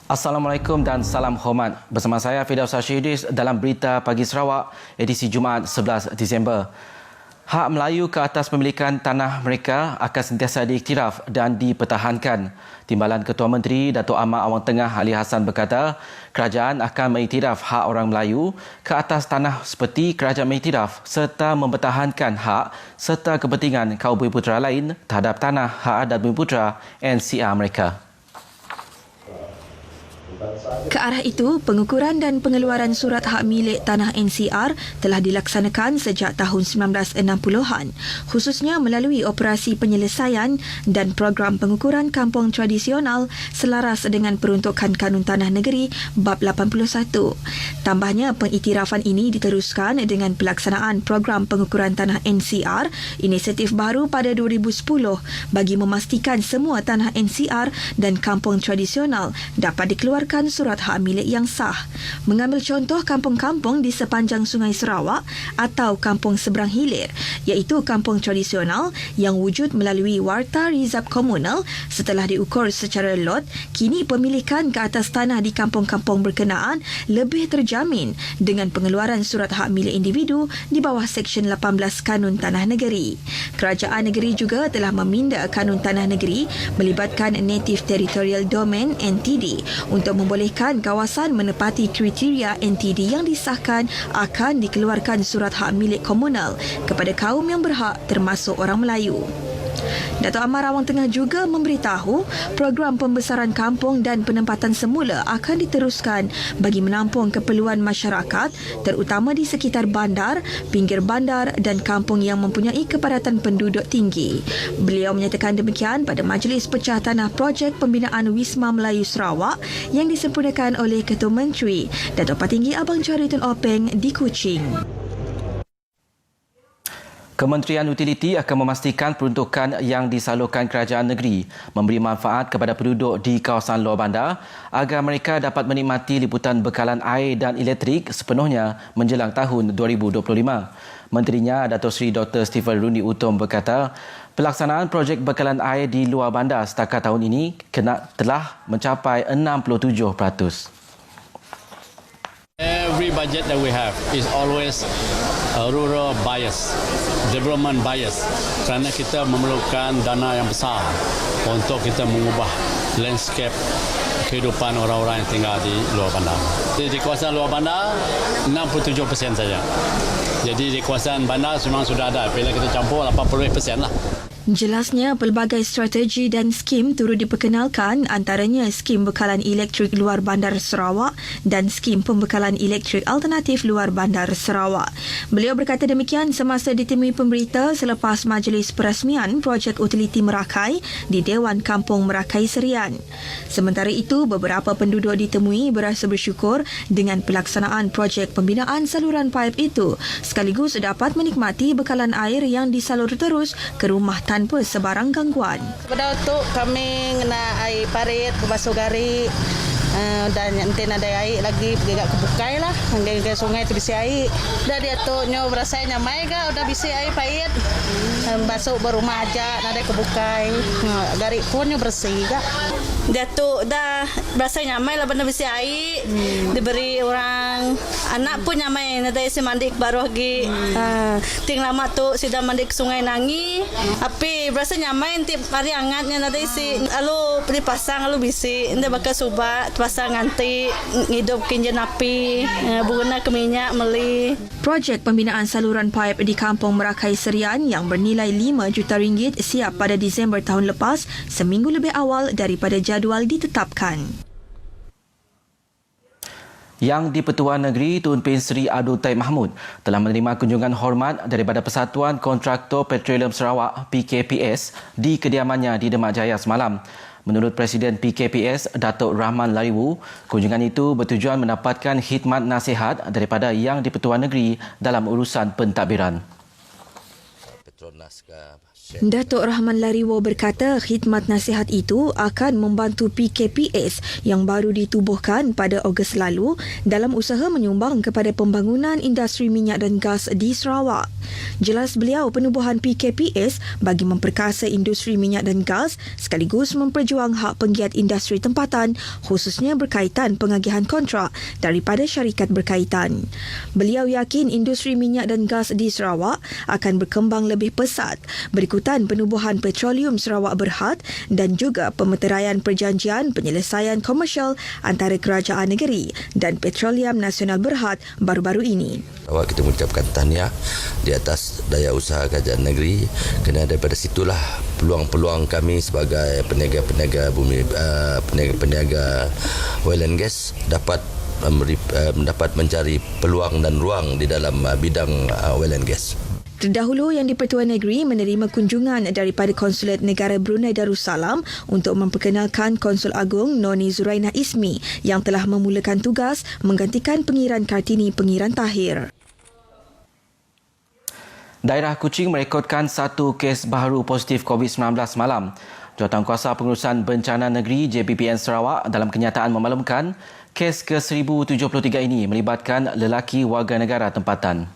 Assalamualaikum dan salam hormat. Bersama saya Firdaus Syihidis dalam Berita Pagi Sarawak, edisi Jumaat 11 Disember. Hak Melayu ke atas pemilikan tanah mereka akan sentiasa diiktiraf dan dipertahankan. Timbalan Ketua Menteri Datuk Ahmad Awang Tengah Ali Hassan berkata, kerajaan akan mengiktiraf hak orang Melayu ke atas tanah seperti kerajaan mengiktiraf serta mempertahankan hak serta kepentingan kaum Bumiputera lain terhadap tanah hak adat Bumiputera NCR mereka. Ke arah itu, pengukuran dan pengeluaran surat hak milik tanah NCR telah dilaksanakan sejak tahun 1960-an, khususnya melalui operasi penyelesaian dan program pengukuran kampung tradisional selaras dengan peruntukan Kanun Tanah Negeri Bab 81. Tambahnya, pengiktirafan ini diteruskan dengan pelaksanaan program pengukuran tanah NCR, inisiatif baru pada 2010 bagi memastikan semua tanah NCR dan kampung tradisional dapat dikeluarkan surat hak milik yang sah. Mengambil contoh kampung-kampung di sepanjang Sungai Sarawak atau kampung seberang hilir, iaitu kampung tradisional yang wujud melalui Warta Rizab Komunal setelah diukur secara lot, kini pemilikan ke atas tanah di kampung-kampung berkenaan lebih terjamin dengan pengeluaran surat hak milik individu di bawah Seksyen 18 Kanun Tanah Negeri. Kerajaan negeri juga telah meminda Kanun Tanah Negeri melibatkan Native Territorial Domain NTD untuk membolehkan kawasan menepati kriteria NTD yang disahkan akan dikeluarkan surat hak milik komunal kepada kaum yang berhak termasuk orang Melayu. Datuk Ahmad Awang Tengah juga memberitahu program pembesaran kampung dan penempatan semula akan diteruskan bagi menampung keperluan masyarakat terutama di sekitar bandar, pinggir bandar dan kampung yang mempunyai kepadatan penduduk tinggi. Beliau menyatakan demikian pada Majlis Pecah Tanah Projek Pembinaan Wisma Melayu Sarawak yang disempurnakan oleh Ketua Menteri Datuk Patinggi Abang Charitun Openg di Kuching. Kementerian Utiliti akan memastikan peruntukan yang disalurkan kerajaan negeri memberi manfaat kepada penduduk di kawasan luar bandar agar mereka dapat menikmati liputan bekalan air dan elektrik sepenuhnya menjelang tahun 2025. Menterinya Datuk Seri Dr. Stephen Rundi Utom berkata, pelaksanaan projek bekalan air di luar bandar setakat tahun ini telah mencapai 67%. Every budget that we have is always rural bias, development bias, kerana kita memerlukan dana yang besar untuk kita mengubah landscape kehidupan orang-orang yang tinggal di luar bandar. Di kawasan luar bandar 67% saja. Jadi di kawasan bandar memang sudah ada, bila kita campur 80% lah. Jelasnya, pelbagai strategi dan skim turut diperkenalkan, antaranya skim bekalan elektrik luar bandar Sarawak dan skim pembekalan elektrik alternatif luar bandar Sarawak. Beliau berkata demikian semasa ditemui pemberita selepas majlis perasmian projek utiliti Merakai di Dewan Kampung Merakai Serian. Sementara itu, beberapa penduduk ditemui berasa bersyukur dengan pelaksanaan projek pembinaan saluran paip itu sekaligus dapat menikmati bekalan air yang disalur terus ke rumah tanpa sebarang gangguan. Pada waktu kami kena air parit, basuh gari dan nanti ada air lagi agak kebukai lah. Ke sungai tu bisi air. Dah dia tu nyo berasa nyamai ga udah bisi air pahit. Basuh berumah aja ada kebukai. Gari pun nyo bersih ga. Dia tu dah berasa nyamai lah benda bisi air. Diberi orang anak pun nyamai ada isi mandi baru lagi. Ting lama tu sudah mandi ke sungai Nangi. Api berasa nyamai nanti hari hangatnya ada isi. Lalu dipasang lalu bisi. Dia bakal subak pasang nanti hidup kinjen api, guna ke minyak meli. Projek pembinaan saluran paip di Kampung Merakai Serian yang bernilai 5 juta ringgit siap pada Disember tahun lepas, seminggu lebih awal daripada jadual ditetapkan. Yang di-Pertuan Negeri Tun Pein Sri Abdul Taib Mahmud telah menerima kunjungan hormat daripada Persatuan Kontraktor Petroleum Sarawak PKPS di kediamannya di Demak Jaya semalam. Menurut Presiden PKPS, Datuk Rahman Lariwu, kunjungan itu bertujuan mendapatkan khidmat nasihat daripada Yang di-Pertuan Negeri dalam urusan pentadbiran. Petronas ke Datuk Rahman Lariwo berkata khidmat nasihat itu akan membantu PKPS yang baru ditubuhkan pada Ogos lalu dalam usaha menyumbang kepada pembangunan industri minyak dan gas di Sarawak. Jelas beliau penubuhan PKPS bagi memperkasa industri minyak dan gas sekaligus memperjuang hak penggiat industri tempatan khususnya berkaitan pengagihan kontrak daripada syarikat berkaitan. Beliau yakin industri minyak dan gas di Sarawak akan berkembang lebih pesat berikutan penubuhan petroleum Sarawak Berhad dan juga pemeteraian perjanjian penyelesaian komersial antara kerajaan negeri dan Petroleum Nasional Berhad baru-baru ini. Awak kita mengucapkan tahniah di atas daya usaha kerajaan negeri kerana daripada situlah peluang-peluang kami sebagai peniaga bumi, peniaga oil and gas dapat mencari peluang dan ruang di dalam bidang oil and gas. Terdahulu Yang di-Pertuan Negeri menerima kunjungan daripada Konsulat Negara Brunei Darussalam untuk memperkenalkan Konsul Agong Noni Zurainah Ismi yang telah memulakan tugas menggantikan Pengiran Kartini Pengiran Tahir. Daerah Kuching merekodkan 1 kes baru positif COVID-19 malam. Jawatankuasa Pengurusan Bencana Negeri JPPN Sarawak dalam kenyataan memaklumkan kes ke-1073 ini melibatkan lelaki warga negara tempatan.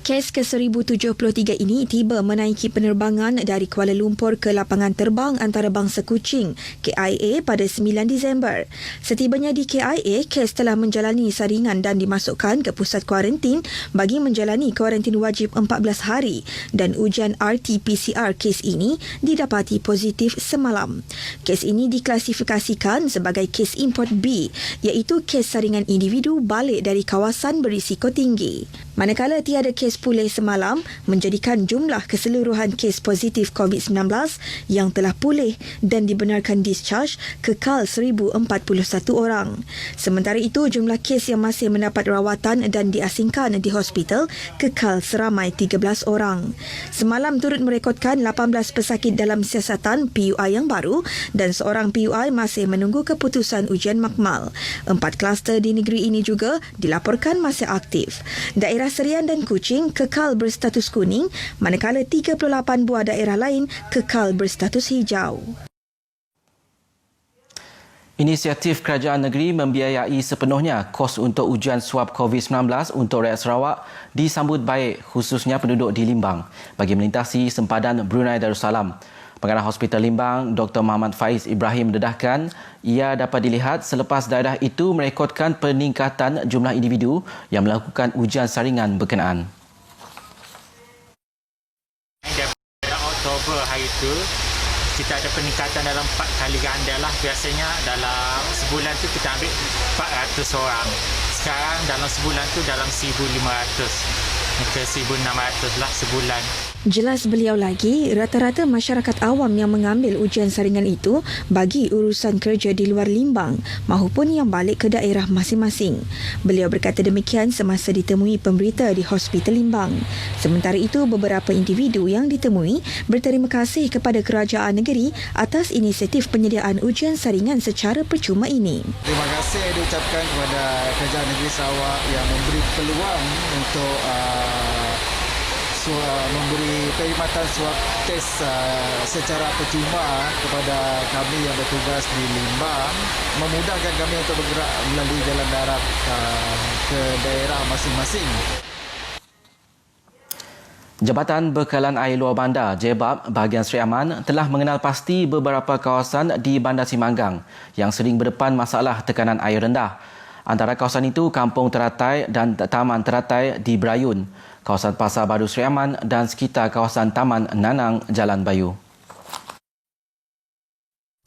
Kes ke-1073 ini tiba menaiki penerbangan dari Kuala Lumpur ke lapangan terbang antarabangsa Kuching, KIA pada 9 Disember. Setibanya di KIA, kes telah menjalani saringan dan dimasukkan ke pusat kuarantin bagi menjalani kuarantin wajib 14 hari dan ujian RT-PCR kes ini didapati positif semalam. Kes ini diklasifikasikan sebagai kes import B, iaitu kes saringan individu balik dari kawasan berisiko tinggi. Manakala tiada kes pulih semalam menjadikan jumlah keseluruhan kes positif COVID-19 yang telah pulih dan dibenarkan discharge kekal 1,041 orang. Sementara itu, jumlah kes yang masih mendapat rawatan dan diasingkan di hospital kekal seramai 13 orang. Semalam turut merekodkan 18 pesakit dalam siasatan PUI yang baru dan seorang PUI masih menunggu keputusan ujian makmal. 4 kluster di negeri ini juga dilaporkan masih aktif. Daerah Serian dan Kuching kekal berstatus kuning, manakala 38 buah daerah lain kekal berstatus hijau. Inisiatif kerajaan negeri membiayai sepenuhnya kos untuk ujian swab COVID-19 untuk rakyat Sarawak disambut baik khususnya penduduk di Limbang bagi melintasi sempadan Brunei Darussalam. Pengarah Hospital Limbang, Dr. Muhammad Faiz Ibrahim mendedahkan ia dapat dilihat selepas daerah itu merekodkan peningkatan jumlah individu yang melakukan ujian saringan berkenaan. Daripada Oktober hari itu, kita ada peningkatan dalam 4 kali ganda lah. Biasanya dalam sebulan tu kita ambil 400 orang. Sekarang dalam sebulan tu dalam 1,500 ke 1,600 lah sebulan. Jelas beliau lagi, rata-rata masyarakat awam yang mengambil ujian saringan itu bagi urusan kerja di luar Limbang mahupun yang balik ke daerah masing-masing. Beliau berkata demikian semasa ditemui pemberita di Hospital Limbang. Sementara itu, beberapa individu yang ditemui berterima kasih kepada kerajaan negeri atas inisiatif penyediaan ujian saringan secara percuma ini. Terima kasih diucapkan kepada kerajaan negeri Sarawak yang memberi peluang untuk memberi perkhidmatan swab test secara percuma kepada kami yang bertugas di Limbang, memudahkan kami untuk bergerak melalui jalan darat ke daerah masing-masing. Jabatan Bekalan Air Luar Bandar JBAB bahagian Seri Aman telah mengenal pasti beberapa kawasan di Bandar Simanggang yang sering berdepan masalah tekanan air rendah. Antara kawasan itu Kampung Teratai dan Taman Teratai di Berayun, kawasan Pasar Baru Seri Aman dan sekitar kawasan Taman Nanang Jalan Bayu.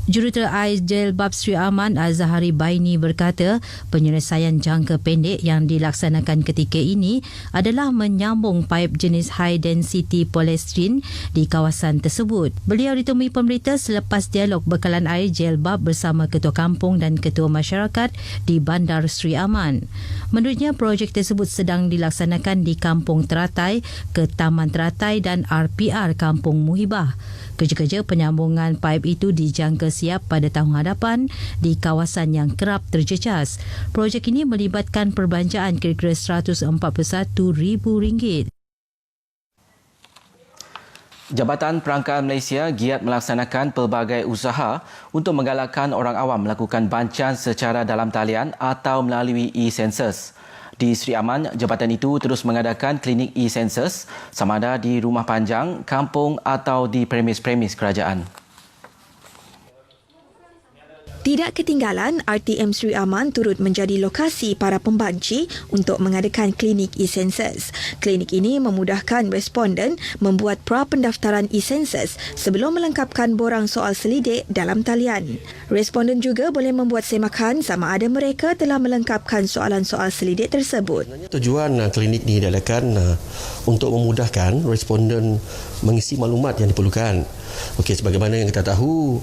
Jurutera Ais JLBAB Seri Aman Azhari Baini berkata penyelesaian jangka pendek yang dilaksanakan ketika ini adalah menyambung paip jenis high density polystyrene di kawasan tersebut. Beliau ditemui pemberita selepas dialog bekalan air JLBAB bersama Ketua Kampung dan Ketua Masyarakat di Bandar Seri Aman. Menurutnya, projek tersebut sedang dilaksanakan di Kampung Teratai ke Taman Teratai dan RPR Kampung Muhibah. Kerja-kerja penyambungan paip itu dijangka siap pada tahun hadapan di kawasan yang kerap terjejas. Projek ini melibatkan perbelanjaan kira-kira RM141,000. Jabatan Perangkaan Malaysia giat melaksanakan pelbagai usaha untuk menggalakkan orang awam melakukan bancan secara dalam talian atau melalui e-census. Di Seri Aman, jabatan itu terus mengadakan klinik e-census sama ada di rumah panjang, kampung atau di premis-premis kerajaan. Tidak ketinggalan, RTM Seri Aman turut menjadi lokasi para pembanci untuk mengadakan klinik e-census. Klinik ini memudahkan responden membuat pra-pendaftaran e-census sebelum melengkapkan borang soal selidik dalam talian. Responden juga boleh membuat semakan sama ada mereka telah melengkapkan soalan-soal selidik tersebut. Tujuan klinik ini diadakan untuk memudahkan responden mengisi maklumat yang diperlukan. Okey, sebagaimana yang kita tahu,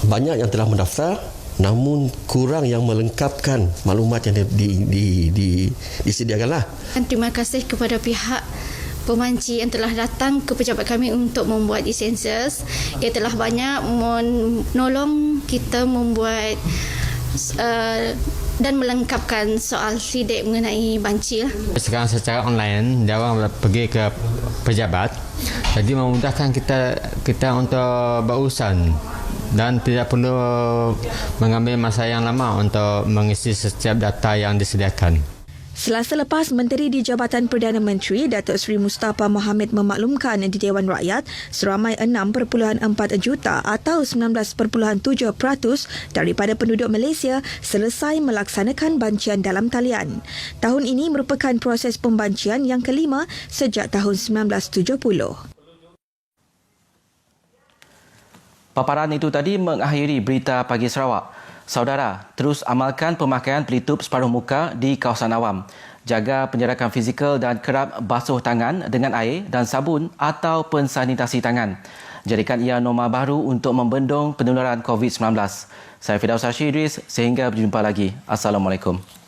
banyak yang telah mendaftar namun kurang yang melengkapkan maklumat yang disediakanlah. Terima kasih kepada pihak pemanci yang telah datang ke pejabat kami untuk membuat e-census. Ia telah banyak menolong kita membuat dan melengkapkan soal sidik mengenai banci. Sekarang secara online, dia orang pergi ke pejabat. Jadi memudahkan kita untuk berurusan dan tidak perlu mengambil masa yang lama untuk mengisi setiap data yang disediakan. Selasa lepas, Menteri di Jabatan Perdana Menteri Datuk Seri Mustafa Mohamed memaklumkan di Dewan Rakyat seramai 6.4 juta atau 19.7% daripada penduduk Malaysia selesai melaksanakan bancian dalam talian. Tahun ini merupakan proses pembancian yang kelima sejak tahun 1970. Paparan itu tadi mengakhiri berita pagi Sarawak. Saudara, terus amalkan pemakaian pelitup separuh muka di kawasan awam. Jaga penjarakan fizikal dan kerap basuh tangan dengan air dan sabun atau pensanitasi tangan. Jadikan ia norma baru untuk membendung penularan COVID-19. Saya Firdaus Idris, sehingga berjumpa lagi. Assalamualaikum.